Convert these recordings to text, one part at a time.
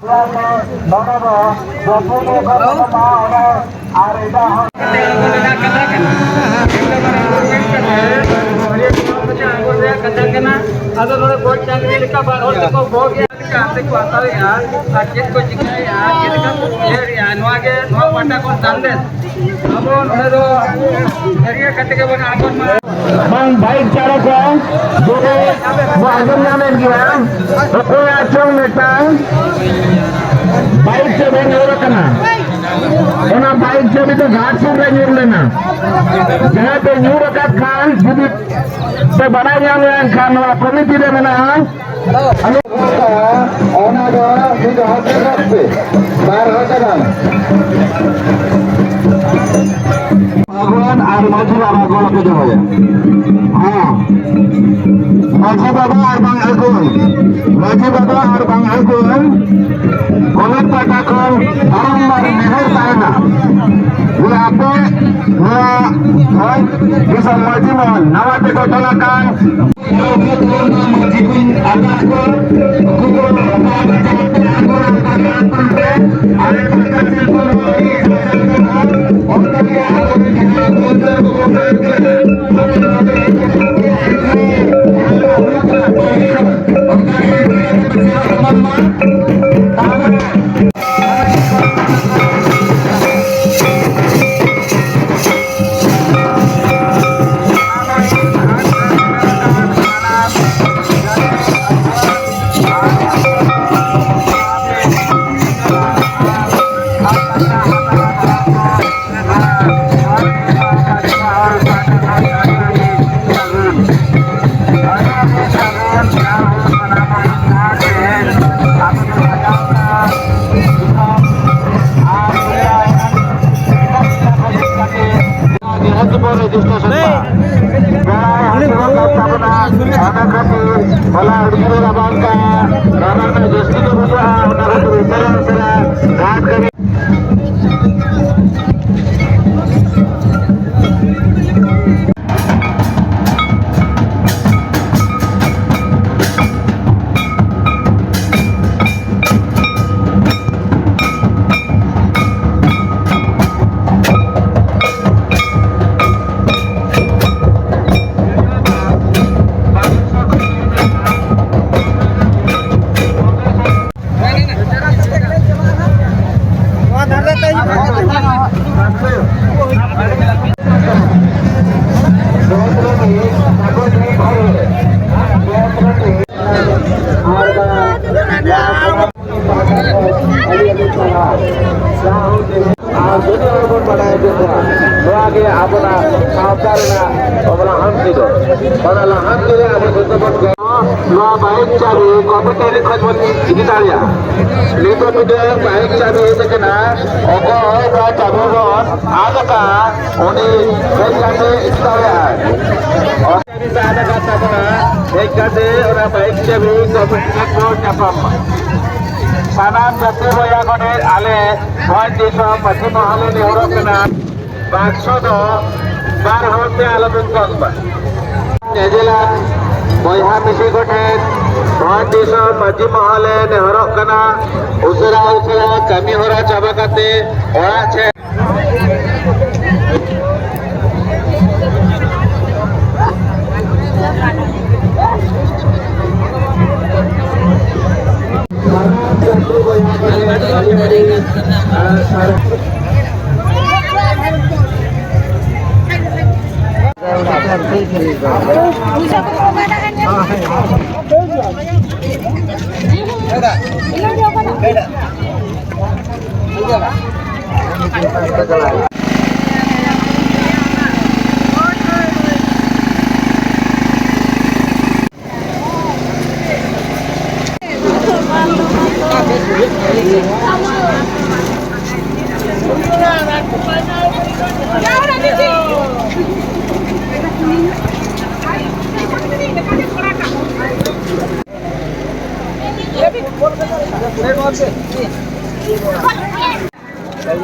Ada orang buat cangkir lika baru teko bogi lika ate ko atau ya sakit ko jika ya kita kan ya nuwa pata kon tandes abo nado area kateke bon akon ma bang baik cara ko dole mo agam namen gila ko ya chong metang baik se ben ora kana ona baik se bi to Ghat sur re nyur lena jaha pe nyur ka khan judi te badai yang khan wa komiti re mena anu ona do di do hasse bar hota na भगवान और माझी बाबा गोला के जो है हां माझी बाबा और बांग आगुन माझी बाबा और बांग आगुन गोलक पाटा को बारंबार मेहर पाएगा वो आपे वो इस माझी मन नवाते को तलाकान माझी कुन आगा को कुको baik cabi komputer khajmon digitalia lito video baik cabi tekena ogo ba cabi ron adaka oni baikate digitalia bisa ada kata mana baikate ora baik cabi komputer ko nyapam sanam jati hoya kone ale hoy desa pachim hale ni horo kena bakso do bar hote alabun konba Nezelan boyha misi koten hoy desa pachim hale ni horo kena usara kami hora chaba kate ora che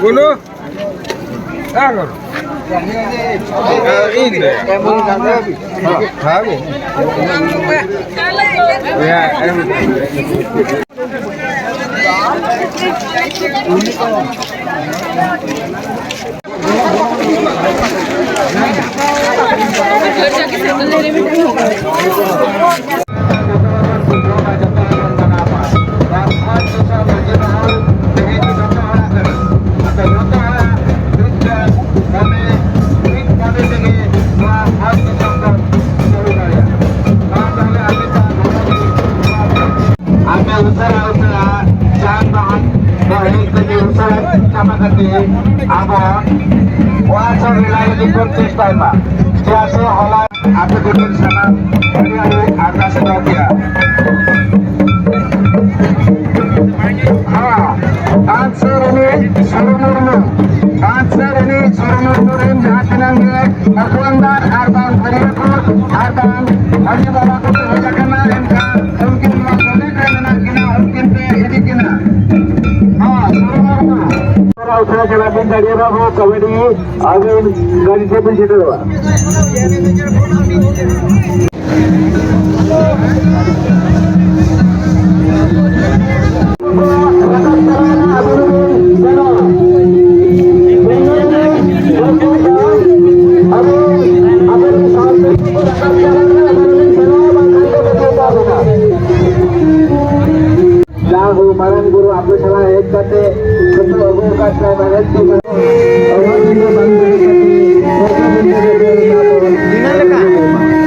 Gulu, agor. Ini. Habis. Ya, abon kuasa wilayah lingkup sistema jasa olah aplikasi sana dari atas sedotia answer ini surumurmu jatinangnya makuandan arbang periakut arbang hanya bawa kebijakan MK mungkin maksudnya karena kena mungkin ini kena surumurmu उठा चला दिन गाड़ी बाबू committee आगे गाड़ी से पीछे दो Maran guru Abdul Salah एक करते ketua umum Kasai Barat orang ini bangsa Dina leka kemana?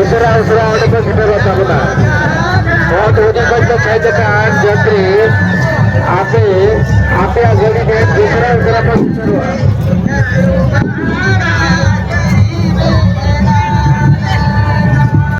उसरा ऑर्डर पर गिटर होता होगा बहुत होने पर तो खाई का जंत्री आपे आपे अगली में दूसरा उसरा पर गिटर हुआ